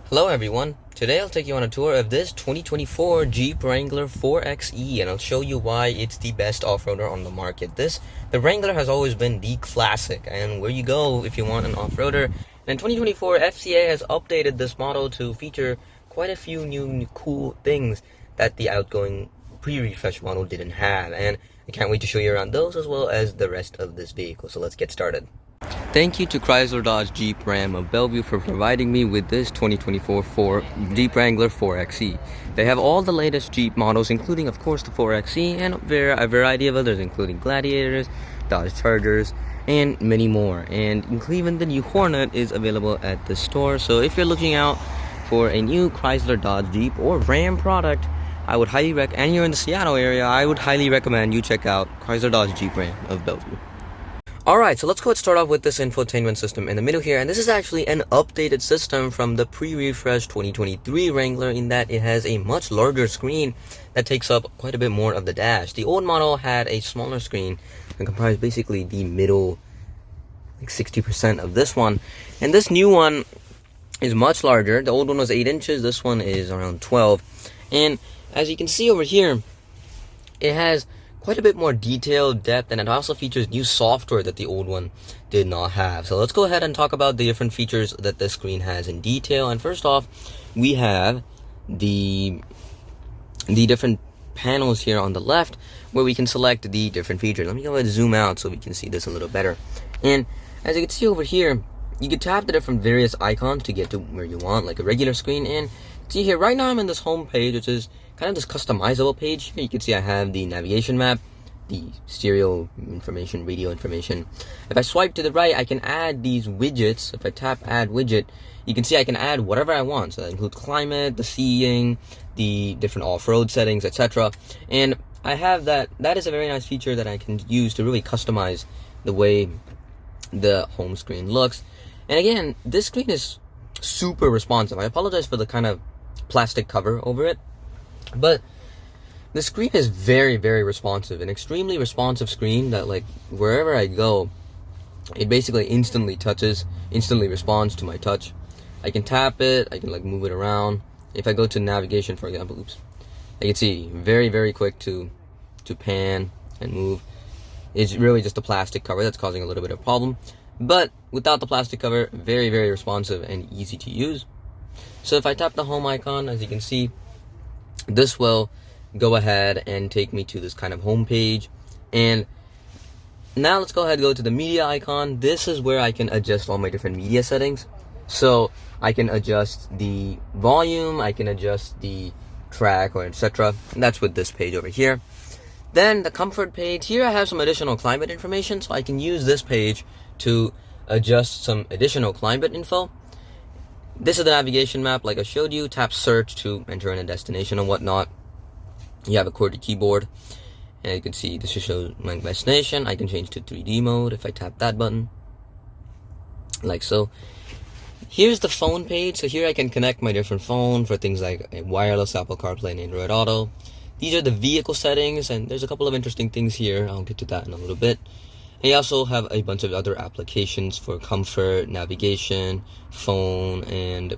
Hello everyone, today I'll take you on a tour of this 2024 Jeep Wrangler 4xe and I'll show you why it's the best off-roader on the market. The Wrangler has always been the classic and where you go if you want an off-roader. And 2024 FCA has updated this model to feature quite a few new cool things that the outgoing pre-refresh model didn't have, and I can't wait to show you around those as well as the rest of this vehicle, so let's get started. Thank you to Chrysler Dodge Jeep Ram of Bellevue for providing me with this 2024 Jeep Wrangler 4xe. They have all the latest Jeep models, including of course the 4xe and a variety of others, including Gladiators, Dodge Chargers, and many more. And in Cleveland, the new Hornet is available at the store. So if you're looking out for a new Chrysler Dodge Jeep or Ram product, I would highly recommend, and you're in the Seattle area, I would highly recommend you check out Chrysler Dodge Jeep Ram of Bellevue. Alright, so let's go ahead and start off with this infotainment system in the middle here, and this is actually an updated system from the pre-refresh 2023 Wrangler in that it has a much larger screen that takes up quite a bit more of the dash. The old model had a smaller screen and comprised basically the middle, like 60% of this one, and this new one is much larger. The old one was 8 inches, this one is around 12, and as you can see over here, it has quite a bit more detailed depth, and it also features new software that the old one did not have. So let's go ahead and talk about the different features that this screen has in detail. And first off, we have the different panels here on the left where we can select the different features. Let me go ahead and zoom out so we can see this a little better. And as you can see over here, you can tap the different various icons to get to where you want, like a regular screen. And see here, right now I'm in this home page, which is kind of this customizable page. Here you can see I have the navigation map, the stereo information, radio information. If I swipe to the right, I can add these widgets. If I tap add widget, you can see I can add whatever I want. So that includes climate, the seeing, the different off-road settings, etc. And I have that is a very nice feature that I can use to really customize the way the home screen looks. And again, this screen is super responsive. I apologize for the kind of plastic cover over it, but the screen is very, very responsive, an extremely responsive screen that, like, wherever I go, it basically instantly responds to my touch. I can tap it, I can like move it around. If I go to navigation, for example, I can see very, very quick to pan and move. It's really just a plastic cover that's causing a little bit of a problem, but without the plastic cover, very, very responsive and easy to use. So if I tap the home icon, as you can see, this will go ahead and take me to this kind of home page. And now let's go ahead and go to the media icon. This is where I can adjust all my different media settings. So I can adjust the volume, I can adjust the track, or etc. And that's with this page over here. Then the comfort page, here I have some additional climate information, so I can use this page to adjust some additional climate info. This is the navigation map, like I showed you. Tap search to enter in a destination and whatnot. You have a QWERTY keyboard, and you can see this shows my destination. I can change to 3D mode if I tap that button, like so. Here's the phone page. So here I can connect my different phone for things like a wireless Apple CarPlay and Android Auto. These are the vehicle settings, and there's a couple of interesting things here. I'll get to that in a little bit. And you also have a bunch of other applications for comfort, navigation, phone, and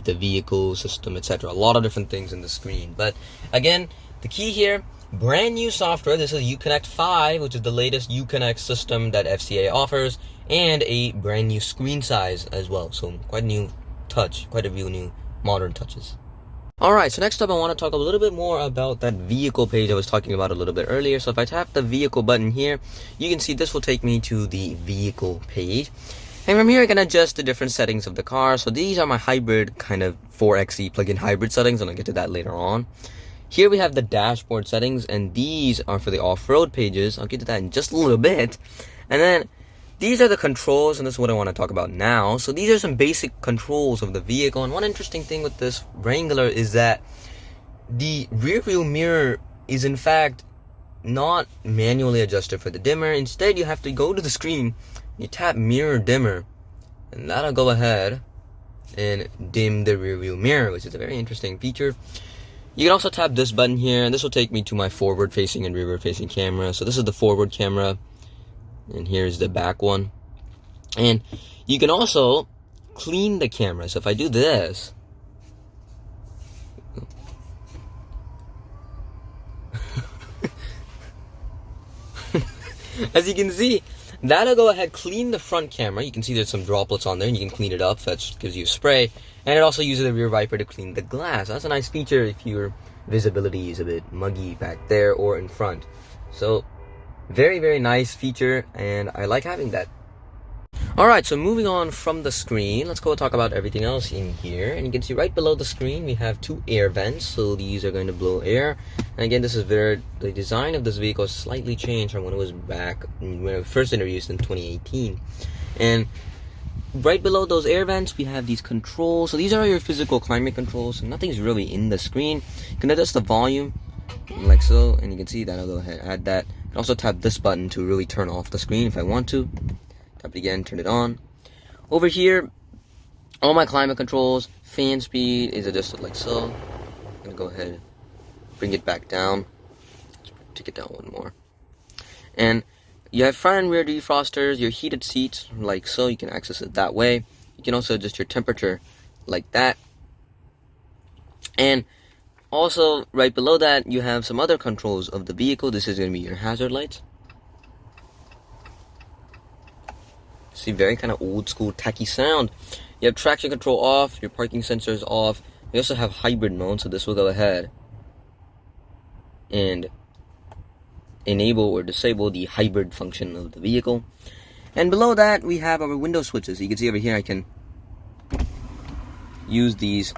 the vehicle system, etc. A lot of different things in the screen. But again, the key here, brand new software. This is Uconnect 5, which is the latest Uconnect system that FCA offers, and a brand new screen size as well. So quite a new touch, quite a few new modern touches. Alright, so next up I want to talk a little bit more about that vehicle page I was talking about a little bit earlier. So if I tap the vehicle button here, you can see this will take me to the vehicle page. And from here I can adjust the different settings of the car. So these are my hybrid kind of 4xe plug-in hybrid settings, and I'll get to that later on. Here we have the dashboard settings, and these are for the off-road pages. I'll get to that in just a little bit. And then these are the controls, and this is what I want to talk about now. So these are some basic controls of the vehicle, and one interesting thing with this Wrangler is that the rear view mirror is in fact not manually adjusted for the dimmer. Instead, you have to go to the screen, you tap mirror dimmer, and that'll go ahead and dim the rear view mirror, which is a very interesting feature. You can also tap this button here, and this will take me to my forward facing and rearward facing camera. So this is the forward camera, and here's the back one. And you can also clean the camera. So if I do this, As you can see, that'll go ahead clean the front camera. You can see there's some droplets on there, and you can clean it up. So that gives you a spray, and it also uses the rear wiper to clean the glass. That's a nice feature if your visibility is a bit muggy back there or in front. So very, very nice feature, and I like having that. Alright, so moving on from the screen, let's go talk about everything else in here. And you can see right below the screen we have two air vents, so these are going to blow air. And again, this is the design of this vehicle is slightly changed from when it was back when it was first introduced in 2018. And right below those air vents we have these controls. So these are your physical climate controls, so nothing's really in the screen. You can adjust the volume like so, and you can see that I'll go ahead and add that. I can also tap this button to really turn off the screen if I want to. Tap it again, turn it on. Over here, all my climate controls, fan speed is adjusted like so. I'm gonna go ahead and bring it back down. Let's take it down one more. And you have front and rear defrosters, your heated seats like so. You can access it that way. You can also adjust your temperature like that. And also, right below that, you have some other controls of the vehicle. This is going to be your hazard lights. See, very kind of old school tacky sound. You have traction control off, your parking sensors off. You also have hybrid mode, so this will go ahead and enable or disable the hybrid function of the vehicle. And below that, we have our window switches. You can see over here, I can use these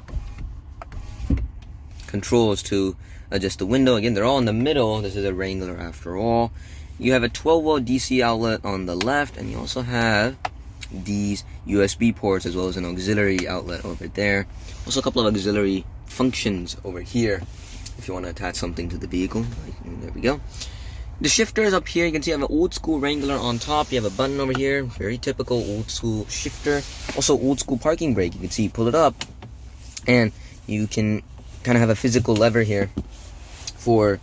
controls to adjust the window. Again, they're all in the middle. This is a Wrangler after all. You have a 12-volt DC outlet on the left, and you also have these USB ports as well as an auxiliary outlet over there. Also a couple of auxiliary functions over here if you want to attach something to the vehicle. There we go. The shifter is up here. You can see I have an old school Wrangler on top. You have a button over here, very typical old school shifter. Also old school parking brake. You can see you pull it up, and you can kind of have a physical lever here for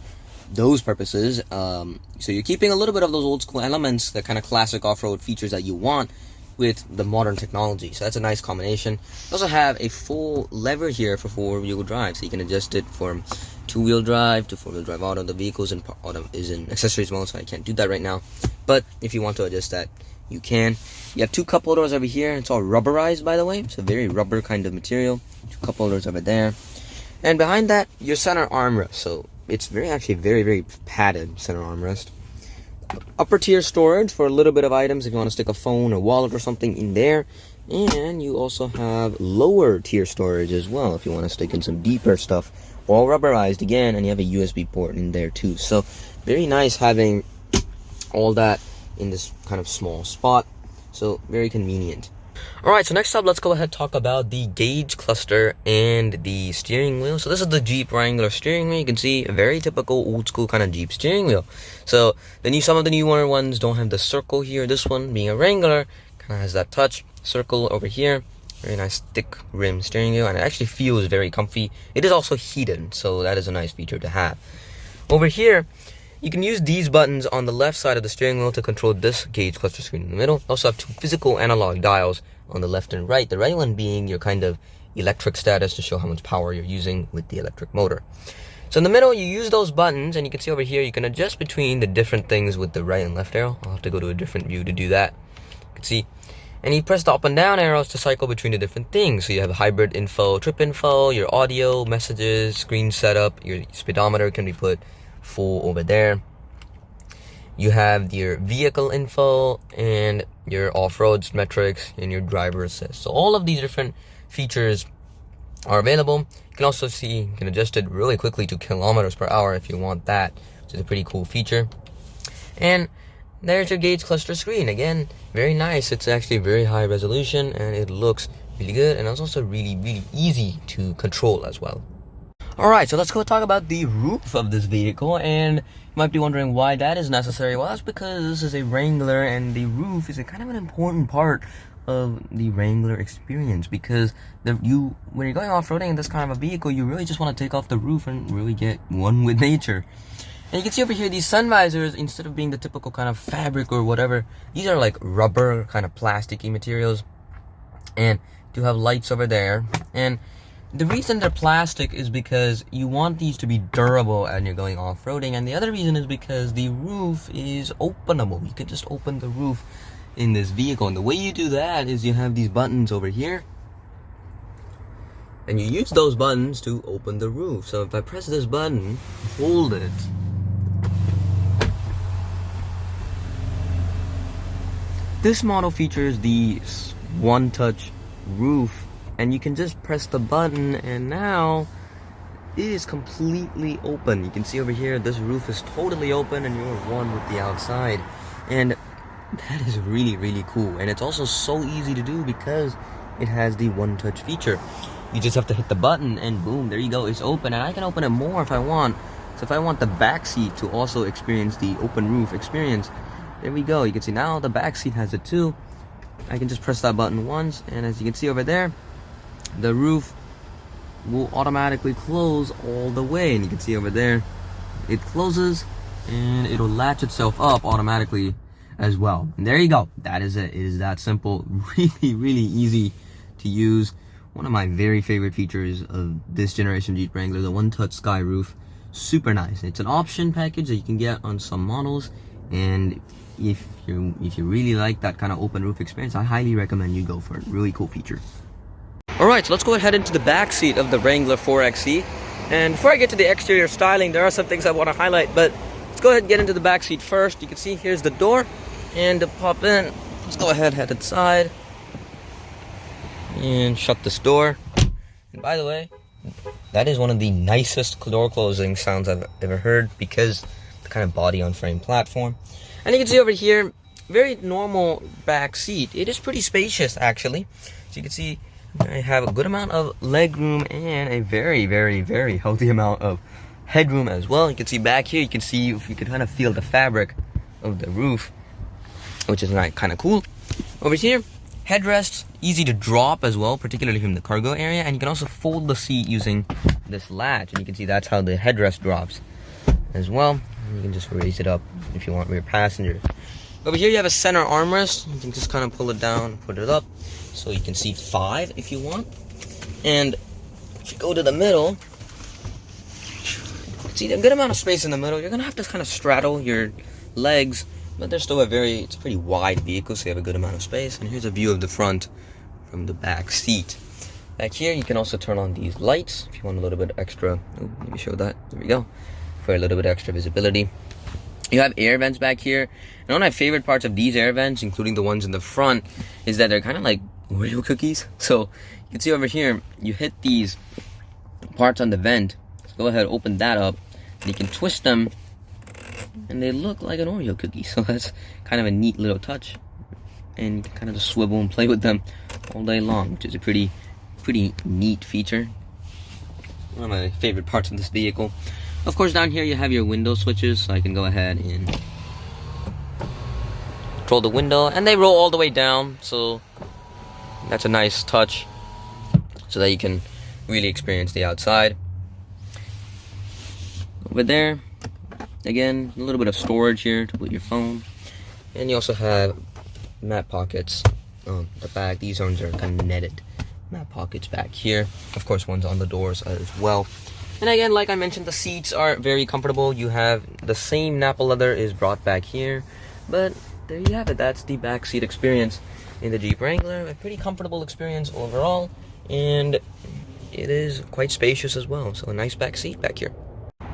those purposes. So you're keeping a little bit of those old school elements, the kind of classic off-road features that you want with the modern technology. So that's a nice combination. You also have a full lever here for four-wheel drive, so you can adjust it from two-wheel drive to four-wheel drive auto. The vehicle's is in accessories mode, so I can't do that right now. But if you want to adjust that, you can. You have two cup holders over here. It's all rubberized, by the way. It's a very rubber kind of material. Two cup holders over there. And behind that, your center armrest. So it's actually very, very padded center armrest. Upper tier storage for a little bit of items if you want to stick a phone or wallet or something in there. And you also have lower tier storage as well if you want to stick in some deeper stuff. All rubberized again, and you have a USB port in there too. So very nice having all that in this kind of small spot. So very convenient. Alright, so next up, let's go ahead and talk about the gauge cluster and the steering wheel. So this is the Jeep Wrangler steering wheel. You can see a very typical old school kind of Jeep steering wheel. So some of the newer ones don't have the circle here. This one, being a Wrangler, kind of has that touch circle over here. Very nice thick rim steering wheel, and it actually feels very comfy. It is also heated, so that is a nice feature to have. Over here, you can use these buttons on the left side of the steering wheel to control this gauge cluster screen in the middle. You also have two physical analog dials on the left and right. The right one being your kind of electric status to show how much power you're using with the electric motor. So in the middle, you use those buttons, and you can see over here, you can adjust between the different things with the right and left arrow. I'll have to go to a different view to do that. You can see. And you press the up and down arrows to cycle between the different things. So you have hybrid info, trip info, your audio, messages, screen setup, your speedometer can be put full over there. You have your vehicle info and your off-road metrics and your driver assist. So all of these different features are available. You can also see, you can adjust it really quickly to kilometers per hour if you want that, which is a pretty cool feature. And there's your gauge cluster screen. Again, very nice. It's actually very high resolution, and it looks really good, and it's also really, really easy to control as well. Alright, so let's go talk about the roof of this vehicle, and you might be wondering why that is necessary. Well, that's because this is a Wrangler, and the roof is a kind of an important part of the Wrangler experience, because when you're going off-roading in this kind of a vehicle, you really just want to take off the roof and really get one with nature. And you can see over here, these sun visors, instead of being the typical kind of fabric or whatever, these are like rubber kind of plasticky materials, and do have lights over there. And The reason they're plastic is because you want these to be durable and you're going off-roading, and the other reason is because the roof is openable. You can just open the roof in this vehicle, and the way you do that is you have these buttons over here, and you use those buttons to open the roof. So if I press this button, hold it, this model features the OneTouch Roof, and you can just press the button and now it is completely open. You can see over here this roof is totally open and you're one with the outside, and that is really cool. And it's also so easy to do because it has the OneTouch feature. You just have to hit the button and boom, there you go, it's open. And I can open it more if I want. So if I want the back seat to also experience the open roof experience, there we go. You can see now the back seat has it too. I can just press that button once, and as you can see over there, the roof will automatically close all the way. And you can see over there, it closes and it'll latch itself up automatically as well. And there you go. That is it. It is that simple. Really easy to use. One of my very favorite features of this generation Jeep Wrangler, the OneTouch Sky Roof. Super nice. It's an option package that you can get on some models, and if you really like that kind of open roof experience, I highly recommend you go for it. Really cool feature. Alright, so let's go ahead into the back seat of the Wrangler 4xe. And before I get to the exterior styling, there are some things I want to highlight, but let's go ahead and get into the back seat first. You can see here's the door, and to pop in, let's go ahead, head inside and shut this door. And by the way, that is one of the nicest door closing sounds I've ever heard, because the kind of body on frame platform. And you can see over here, very normal back seat. It is pretty spacious actually. So you can see I have a good amount of leg room and a very healthy amount of headroom as well. You can see back here, you can see, if you can kind of feel the fabric of the roof, which is kind of cool. Over here, headrests, easy to drop as well, particularly from the cargo area, and you can also fold the seat using this latch, and you can see that's how the headrest drops as well. And you can just raise it up if you want rear passenger. Over here you have a center armrest. You can just kind of pull it down, put it up, so you can see 5 if you want. And if you go to the middle, see a good amount of space in the middle. You're gonna have to kind of straddle your legs, but there's still it's a pretty wide vehicle, so you have a good amount of space. And here's a view of the front from the back seat. Back here, you can also turn on these lights if you want a little bit extra. Oh, let me show that. There we go. For a little bit extra visibility. You have air vents back here. And one of my favorite parts of these air vents, including the ones in the front, is that they're kind of like Oreo cookies. So you can see over here, you hit these parts on the vent. So go ahead, open that up, and you can twist them, and they look like an Oreo cookie. So that's kind of a neat little touch, and you can kind of just swivel and play with them all day long, which is a pretty neat feature. One of my favorite parts of this vehicle. Of course, down here you have your window switches, so I can go ahead and control the window, and they roll all the way down, so that's a nice touch, so that you can really experience the outside. Over there, again, a little bit of storage here to put your phone, and you also have map pockets on the back. These ones are kind of netted map pockets back here. Of course, ones on the doors as well. And again, like I mentioned, the seats are very comfortable. You have the same Nappa leather is brought back here, but there you have it. That's the back seat experience in the Jeep Wrangler. A pretty comfortable experience overall, and it is quite spacious as well. So a nice back seat back here.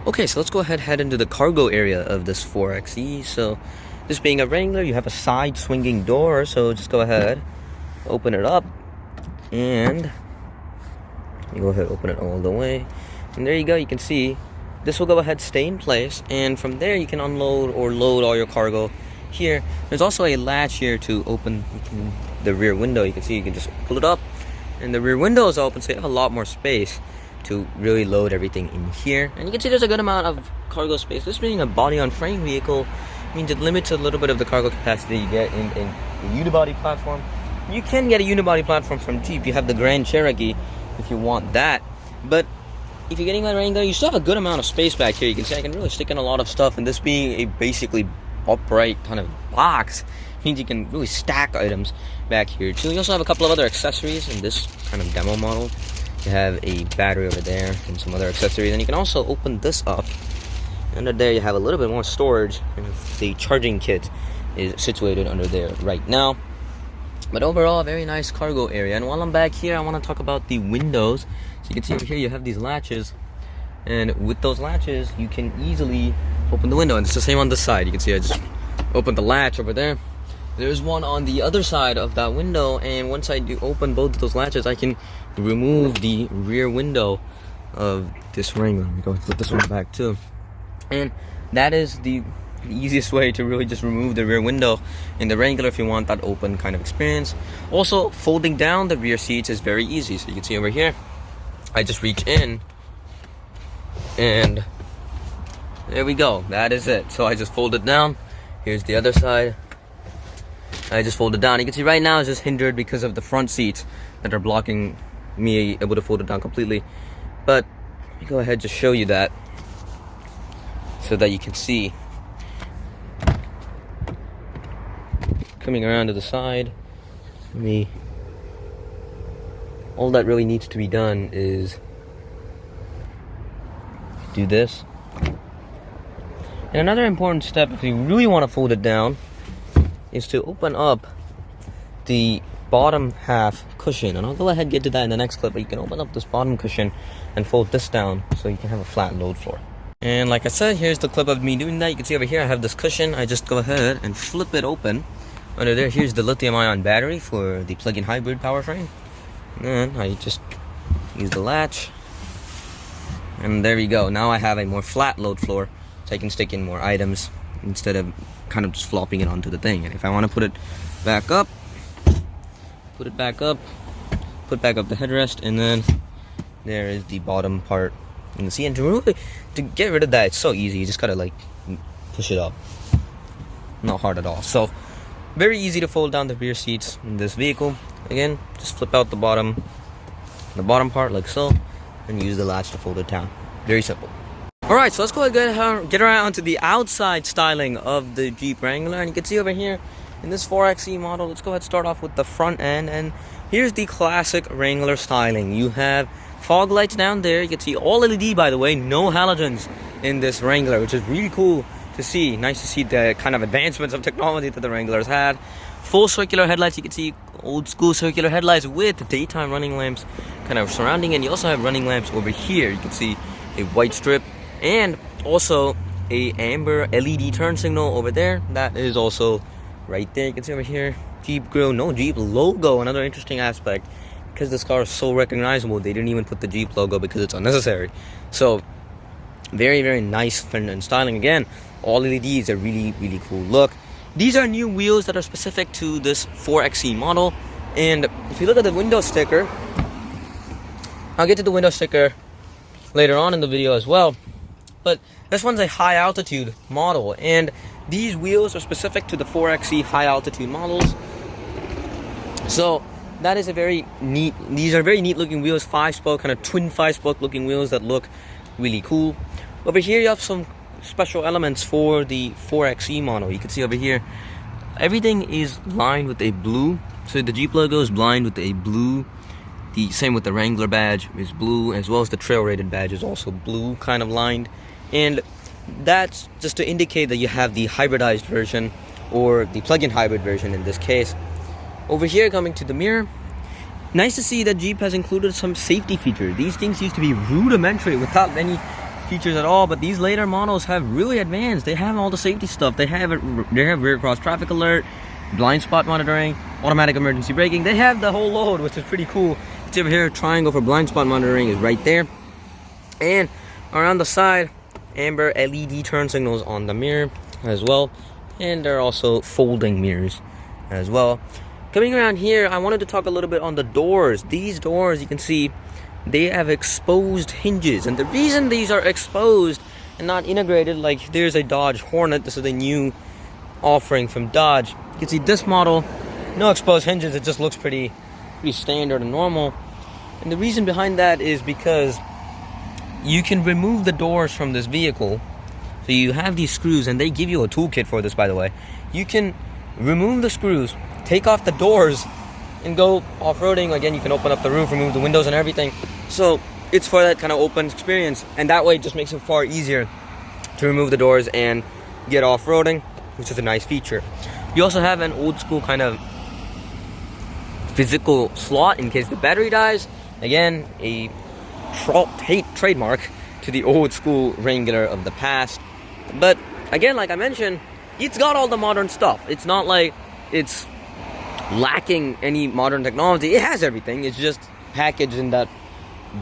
Okay, so let's go ahead and head into the cargo area of this 4xe. So this being a Wrangler, you have a side swinging door, so just go ahead, open it up, and you go ahead, open it all the way. And there you go, you can see this will go ahead, stay in place, and from there you can unload or load all your cargo here. There's also a latch here to open the rear window. You can see you can just pull it up, and the rear window is open, so you have a lot more space to really load everything in here. And you can see there's a good amount of cargo space. This being a body-on-frame vehicle means it limits a little bit of the cargo capacity you get in the unibody platform. You can get a unibody platform from Jeep. You have the Grand Cherokee if you want that, but if you're getting a Wrangler, you still have a good amount of space back here. You can see I can really stick in a lot of stuff, and this being a basically upright kind of box means you can really stack items back here too. You also have a couple of other accessories in this kind of demo model. You have a battery over there and some other accessories, and you can also open this up. Under there you have a little bit more storage, and the charging kit is situated under there right now. But overall, a very nice cargo area. And while I'm back here, I want to talk about the windows. So you can see over here you have these latches, and with those latches you can easily open the window, and it's the same on this side. You can see I just opened the latch over there. There's one on the other side of that window, and once I do open both of those latches, I can remove the rear window of this Wrangler. Let me go put this one back too. And that is the easiest way to really just remove the rear window in the Wrangler if you want that open kind of experience. Also, folding down the rear seats is very easy. So you can see over here, I just reach in, and there we go. That is it. So I just fold it down. Here's the other side. I just fold it down. You can see right now it's just hindered because of the front seats that are blocking me able to fold it down completely. But let me go ahead and just show you that so that you can see. Coming around to the side, all that really needs to be done is do this. And another important step, if you really want to fold it down, is to open up the bottom half cushion. And I'll go ahead and get to that in the next clip, but you can open up this bottom cushion and fold this down so you can have a flat load floor. And like I said, here's the clip of me doing that. You can see over here I have this cushion. I just go ahead and flip it open. Under there, here's the lithium-ion battery for the plug-in hybrid powertrain. And I just use the latch. And there we go. Now I have a more flat load floor, so I can stick in more items instead of kind of just flopping it onto the thing. And if I want to put it back up, put back up the headrest, and then there is the bottom part. You can see, and to get rid of that, it's so easy. You just gotta like push it up. Not hard at all. So very easy to fold down the rear seats in this vehicle. Again, just flip out the bottom part like so, and use the latch to fold it down. Very simple. Alright, so let's go ahead and get around to the outside styling of the Jeep Wrangler. And you can see over here in this 4xe model, let's go ahead and start off with the front end. And here's the classic Wrangler styling. You have fog lights down there. You can see all LED, by the way, no halogens in this Wrangler, which is really cool to see. Nice to see the kind of advancements of technology that the Wranglers had. Full circular headlights. You can see old school circular headlights with daytime running lamps kind of surrounding, and you also have running lamps over here. You can see a white strip and also a amber LED turn signal over there. That is also right there. You can see over here Jeep grill, no Jeep logo. Another interesting aspect, because this car is so recognizable, they didn't even put the Jeep logo because it's unnecessary. So very, very nice and styling. Again, all LEDs, a really, really cool look. These are new wheels that are specific to this 4xe model. And if you look at the window sticker, I'll get to the window sticker later on in the video as well, but this one's a high altitude model, and these wheels are specific to the 4xe high altitude models. So that is a very neat, these are very neat looking wheels, 5-spoke, kind of twin 5-spoke looking wheels that look really cool. Over here you have some special elements for the 4xe model. You can see over here everything is lined with a blue, so the Jeep logo is lined with a blue. The same with the Wrangler badge is blue, as well as the trail rated badge is also blue, kind of lined. And that's just to indicate that you have the hybridized version, or the plug-in hybrid version in this case. Over here, coming to the mirror, nice to see that Jeep has included some safety features. These things used to be rudimentary without any features at all, but these later models have really advanced. They have all the safety stuff. They have rear cross traffic alert, blind spot monitoring, automatic emergency braking. They have the whole load, which is pretty cool. It's over here, triangle for blind spot monitoring is right there. And around the side, amber LED turn signals on the mirror as well. And there are also folding mirrors as well. Coming around here, I wanted to talk a little bit on the doors. These doors, you can see, they have exposed hinges. And the reason these are exposed and not integrated, like there's a Dodge Hornet, this is a new offering from Dodge. You can see this model, no exposed hinges, it just looks pretty standard and normal. And the reason behind that is because you can remove the doors from this vehicle. So you have these screws, and they give you a toolkit for this, by the way. You can remove the screws, take off the doors, and go off-roading. Again, you can open up the roof, remove the windows and everything. So it's for that kind of open experience, and that way it just makes it far easier to remove the doors and get off-roading, which is a nice feature. You also have an old school kind of physical slot in case the battery dies. Again, a trademark to the old school Wrangler of the past. But again, like I mentioned, it's got all the modern stuff. It's not like it's lacking any modern technology. It has everything. It's just packaged in that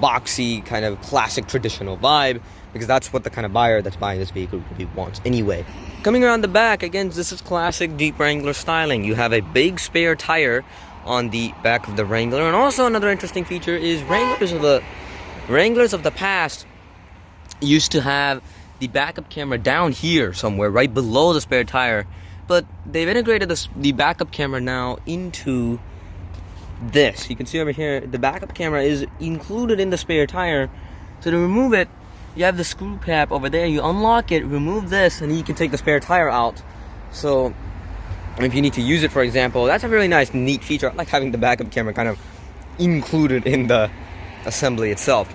boxy kind of classic traditional vibe, because that's what the kind of buyer that's buying this vehicle really wants anyway. Coming around the back, again, this is classic Jeep Wrangler styling. You have a big spare tire on the back of the Wrangler. And also another interesting feature is Wranglers of the past used to have the backup camera down here somewhere, right below the spare tire. But they've integrated the backup camera now into this. You can see over here, the backup camera is included in the spare tire. So to remove it, you have the screw cap over there. You unlock it, remove this, and you can take the spare tire out. So if you need to use it, for example, that's a really nice, neat feature. I like having the backup camera kind of included in the assembly itself.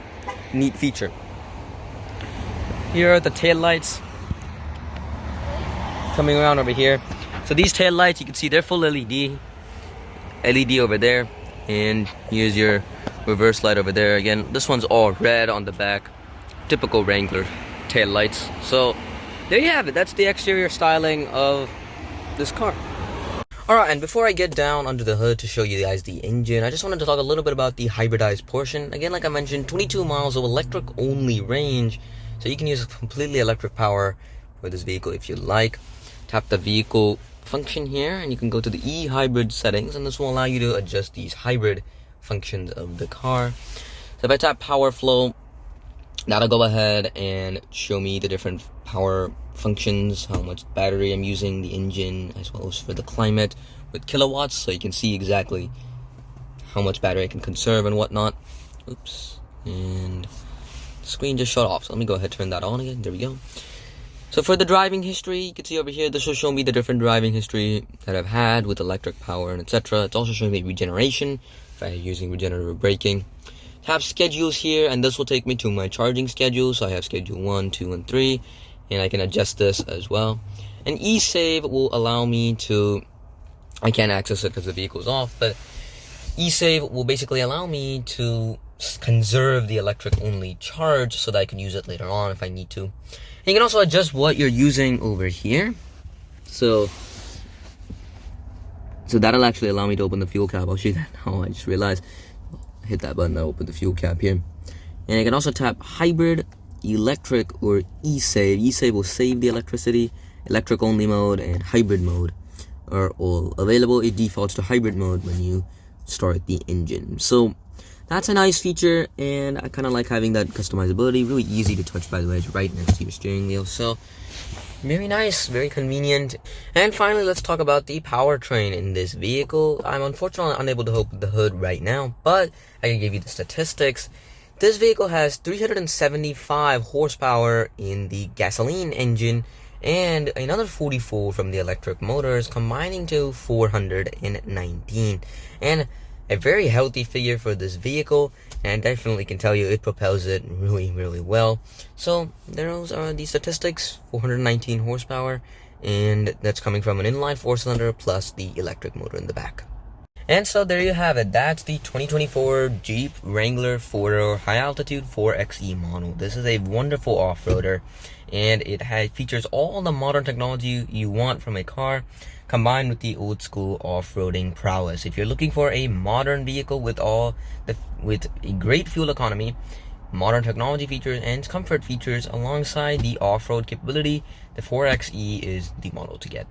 Neat feature. Here are the tail lights. Coming around over here. So these tail lights, you can see they're full LED over there. And here's your reverse light over there. Again, this one's all red on the back. Typical Wrangler tail lights. So there you have it. That's the exterior styling of this car. Alright, and before I get down under the hood to show you guys the engine, I just wanted to talk a little bit about the hybridized portion. Again, like I mentioned, 22 miles of electric only range, so you can use completely electric power for this vehicle if you like. Tap the vehicle function here and you can go to the e-hybrid settings, and this will allow you to adjust these hybrid functions of the car. So if I tap power flow, that'll go ahead and show me the different power functions, how much battery I'm using, the engine, as well as for the climate with kilowatts, so you can see exactly how much battery I can conserve and whatnot. Oops, and the screen just shut off, so let me go ahead and turn that on again. There we go. So for the driving history, you can see over here, this will show me the different driving history that I've had with electric power and etc. It's also showing me regeneration, if I'm using regenerative braking. Have schedules here, and this will take me to my charging schedule. So I have schedule 1, 2, and 3, and I can adjust this as well. And e-save will allow me to, I can't access it because the vehicle's off, but e-save will basically allow me to conserve the electric only charge so that I can use it later on if I need to. And you can also adjust what you're using over here. So that'll actually allow me to open the fuel cap. I'll show you that now. I just realized. Hit that button to open the fuel cap here. And I can also tap hybrid, electric, or e-save. E-save will save the electricity. Electric only mode and hybrid mode are all available. It defaults to hybrid mode when you start the engine. So that's a nice feature, and I kind of like having that customizability. Really easy to touch, by the way. It's right next to your steering wheel. So very nice, very convenient. And finally, let's talk about the powertrain in this vehicle. I'm unfortunately unable to open the hood right now, but I can give you the statistics. This vehicle has 375 horsepower in the gasoline engine and another 44 from the electric motors, combining to 419. And a very healthy figure for this vehicle, and I definitely can tell you it propels it really, really well. So those are the statistics: 419 horsepower, and that's coming from an inline 4-cylinder plus the electric motor in the back. And so there you have it. That's the 2024 Jeep Wrangler 4-door high-altitude 4xe model. This is a wonderful off-roader, and it features all the modern technology you want from a car, combined with the old school off-roading prowess. If you're looking for a modern vehicle with a great fuel economy, modern technology features, and comfort features alongside the off-road capability, the 4xe is the model to get.